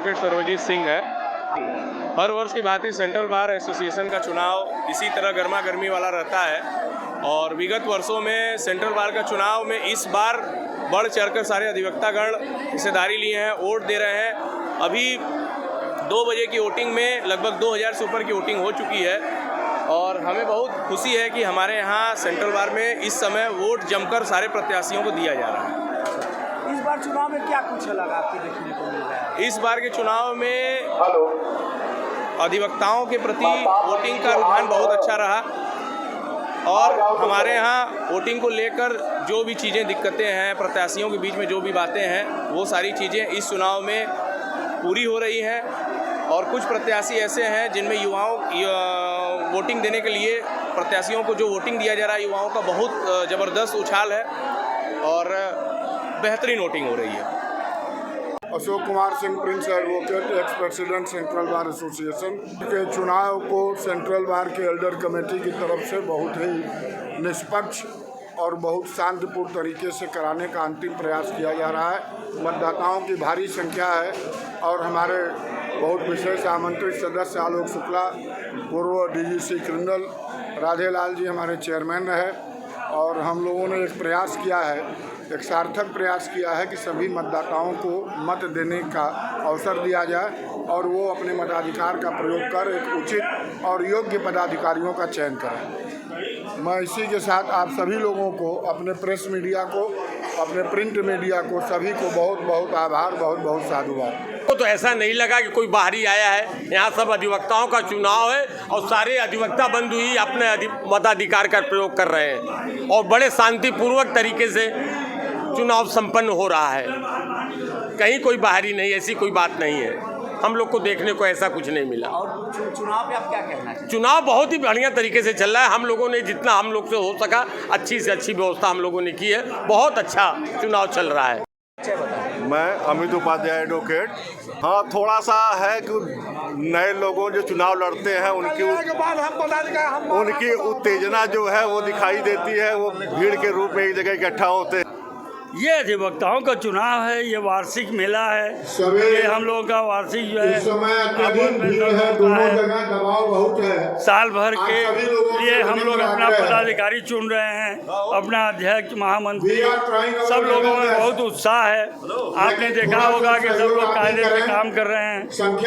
Advocate Sarvjeet Singh है। हर वर्ष की भांति सेंट्रल बार एसोसिएशन का चुनाव इसी तरह गर्मा गर्मी वाला रहता है और विगत वर्षों में सेंट्रल बार का चुनाव में इस बार बढ़ चढ़कर सारे अधिवक्तागण हिस्सेदारी लिए हैं, वोट दे रहे हैं। अभी 2 बजे की वोटिंग में लगभग 2000 से ऊपर की वोटिंग हो चुकी है और हमें बहुत खुशी है कि हमारे यहाँ सेंट्रल बार में इस समय वोट जमकर सारे प्रत्याशियों को दिया जा रहा है। इस बार चुनाव में क्या कुछ अलग आपको देखने को मिल रहा है? इस बार के चुनाव में अधिवक्ताओं के प्रति वोटिंग का रुझान बहुत अच्छा रहा और हमारे यहाँ वोटिंग को लेकर जो भी चीज़ें दिक्कतें हैं, प्रत्याशियों के बीच में जो भी बातें हैं, वो सारी चीज़ें इस चुनाव में पूरी हो रही हैं। और कुछ प्रत्याशी ऐसे हैं जिनमें युवाओं वोटिंग देने के लिए प्रत्याशियों को जो वोटिंग दिया जा रहा है, युवाओं का बहुत ज़बरदस्त उछाल है और बेहतरीन वोटिंग हो रही है। Ashok Kumar Singh, Prince advocate, ex president central bar association के चुनाव को सेंट्रल बार के एल्डर कमेटी की तरफ से बहुत ही निष्पक्ष और बहुत शांतिपूर्ण तरीके से कराने का अंतिम प्रयास किया जा रहा है। मतदाताओं की भारी संख्या है और हमारे बहुत विशेष आमंत्रित सदस्य आलोक शुक्ला, पूर्व डीजीसी क्रिमिनल, राधेलाल जी हमारे चेयरमैन रहे और हम लोगों ने एक प्रयास किया है, एक सार्थक प्रयास किया है कि सभी मतदाताओं को मत देने का अवसर दिया जाए और वो अपने मताधिकार का प्रयोग कर एक उचित और योग्य पदाधिकारियों का चयन करें। मैं इसी के साथ आप सभी लोगों को, अपने प्रेस मीडिया को, अपने प्रिंट मीडिया को, सभी को बहुत बहुत आभार, बहुत बहुत साधुवाद। तो ऐसा नहीं लगा कि कोई बाहरी आया है। यहाँ सब अधिवक्ताओं का चुनाव है और सारे अधिवक्ता बंधु ही अपने मताधिकार का प्रयोग कर रहे हैं और बड़े शांतिपूर्वक तरीके से चुनाव संपन्न हो रहा है। कहीं कोई बाहरी नहीं, ऐसी कोई बात नहीं है। हम लोग को देखने को ऐसा कुछ नहीं मिला। और चुनाव पे आप क्या कहना चाहिए? चुनाव बहुत ही बढ़िया तरीके से चल रहा है। हम लोगों ने जितना हम लोग से हो सका अच्छी से अच्छी व्यवस्था हम लोगों ने की है। बहुत अच्छा चुनाव चल रहा है। मैं अमित उपाध्याय एडवोकेट। हाँ, थोड़ा सा है कि नए लोगों जो चुनाव लड़ते हैं उनकी उत्तेजना जो है वो दिखाई देती है। वो भीड़ के रूप में एक जगह इकट्ठा होते हैं। ये अधिवक्ताओं का चुनाव है, ये वार्षिक मेला है। ये हम लोगों का वार्षिक जो है साल भर के लिए हम लोग अपना पदाधिकारी चुन रहे हैं, अपना अध्यक्ष, महामंत्री, सब लोगों में बहुत उत्साह है। आपने देखा होगा कि सब लोग कायदे से काम कर रहे हैं,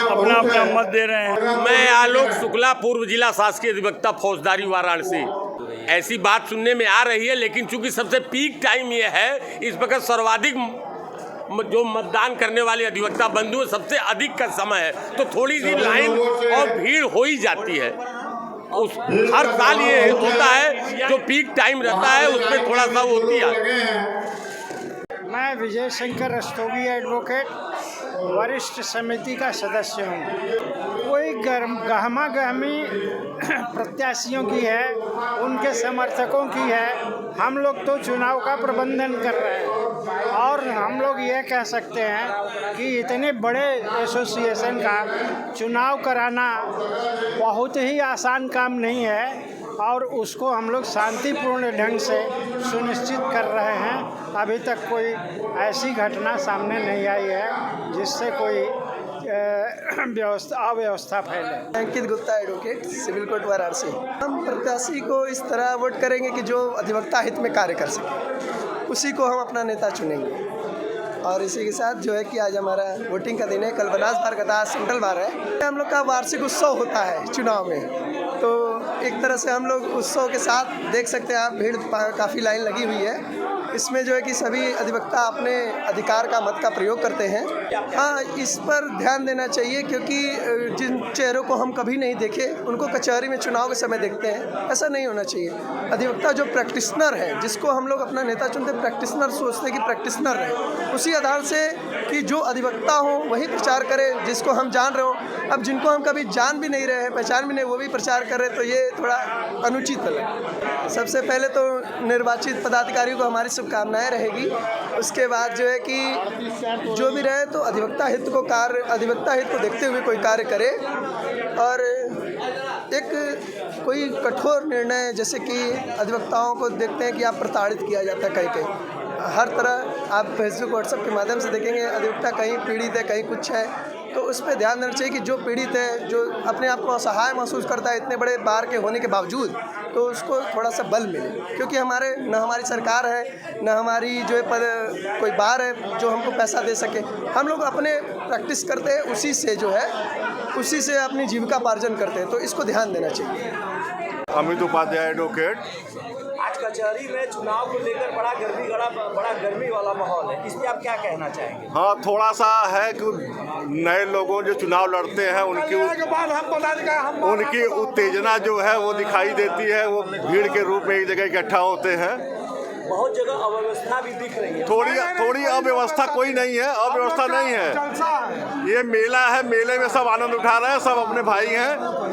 अपना अपना मत दे रहे हैं। मैं आलोक शुक्ला, पूर्व जिला शासकीय अधिवक्ता फौजदारी वाराणसी। ऐसी बात सुनने में आ रही है, लेकिन चूंकि सबसे पीक टाइम ये है, इस वक्त सर्वाधिक जो मतदान करने वाले अधिवक्ता बंधु हैं, सबसे अधिक का समय है, तो थोड़ी सी लाइन और भीड़ हो ही जाती है। हर साल ये होता है, जो पीक टाइम रहता है उसमें थोड़ा सा होती है। मैं विजय शंकर रस्तोगी एडवोकेट, वरिष्ठ समिति का सदस्य हूँ। कोई गहमा गहमी प्रत्याशियों की है, उनके समर्थकों की है। हम लोग तो चुनाव का प्रबंधन कर रहे हैं और हम लोग ये कह सकते हैं कि इतने बड़े एसोसिएशन का चुनाव कराना बहुत ही आसान काम नहीं है और उसको हम लोग शांतिपूर्ण ढंग से सुनिश्चित कर रहे हैं। अभी तक कोई ऐसी घटना सामने नहीं आई है जिससे कोई अव्यवस्था फैले। Ankit Gupta advocate, civil court Varanasi. हम प्रत्याशी को इस तरह वोट करेंगे कि जो अधिवक्ता हित में कार्य कर सके, उसी को हम अपना नेता चुनेंगे। और इसी के साथ जो है कि आज हमारा वोटिंग का दिन है। कल बनास बार का था, सेंट्रल बार है। हम लोग का वार्षिक उत्सव होता है चुनाव में, तो एक तरह से हम लोग उत्सव के साथ देख सकते हैं आप, भीड़ काफ़ी लाइन लगी हुई है। इसमें जो है कि सभी अधिवक्ता अपने अधिकार का मत का प्रयोग करते हैं। हाँ, इस पर ध्यान देना चाहिए क्योंकि जिन चेहरों को हम कभी नहीं देखे उनको कचहरी में चुनाव के समय देखते हैं। ऐसा नहीं होना चाहिए। अधिवक्ता जो प्रैक्टिशनर है, जिसको हम लोग अपना नेता चुनते, प्रैक्टिशनर सोचते हैं कि प्रैक्टिशनर रहे, उसी आधार से कि जो अधिवक्ता हो वही प्रचार करे जिसको हम जान रहे हो। अब जिनको हम कभी जान भी नहीं रहे हैं, पहचान भी नहीं, वो भी प्रचार कर रहे, तो ये थोड़ा अनुचित है। सबसे पहले तो निर्वाचित पदाधिकारियों को हमारी शुभकामनाएं रहेगी। उसके बाद जो है कि जो भी रहे तो अधिवक्ता हित को देखते हुए कोई कार्य करे और एक कोई कठोर निर्णय, जैसे कि अधिवक्ताओं को देखते हैं कि आप प्रताड़ित किया जाता है कहीं हर तरह। आप फेसबुक व्हाट्सएप के माध्यम से देखेंगे अधिवक्ता कहीं पीड़ित है, कहीं कुछ है, तो उस पर ध्यान देना चाहिए कि जो पीड़ित है, जो अपने आप को असहाय महसूस करता है इतने बड़े बार के होने के बावजूद, तो उसको थोड़ा सा बल मिले, क्योंकि न हमारी सरकार है, न हमारी जो है कोई बार है जो हमको पैसा दे सके। हम लोग अपने प्रैक्टिस करते हैं, उसी से अपनी जीविकापार्जन करते हैं, तो इसको ध्यान देना चाहिए। अमित उपाध्याय एडवोकेट। आज कचहरी में चुनाव को लेकर बड़ा गर्मी वाला माहौल है, इस पर आप क्या कहना चाहेंगे? हाँ, थोड़ा सा है कि नए लोगों जो चुनाव लड़ते हैं उनकी उत्तेजना जो है वो दिखाई देती है। वो भीड़ के रूप में एक जगह इकट्ठा होते हैं। बहुत जगह अव्यवस्था भी दिख रही है। थोड़ी अव्यवस्था कोई नहीं है, अव्यवस्था नहीं है। ये मेला है, मेले में सब आनंद उठा रहे हैं, सब अपने भाई हैं।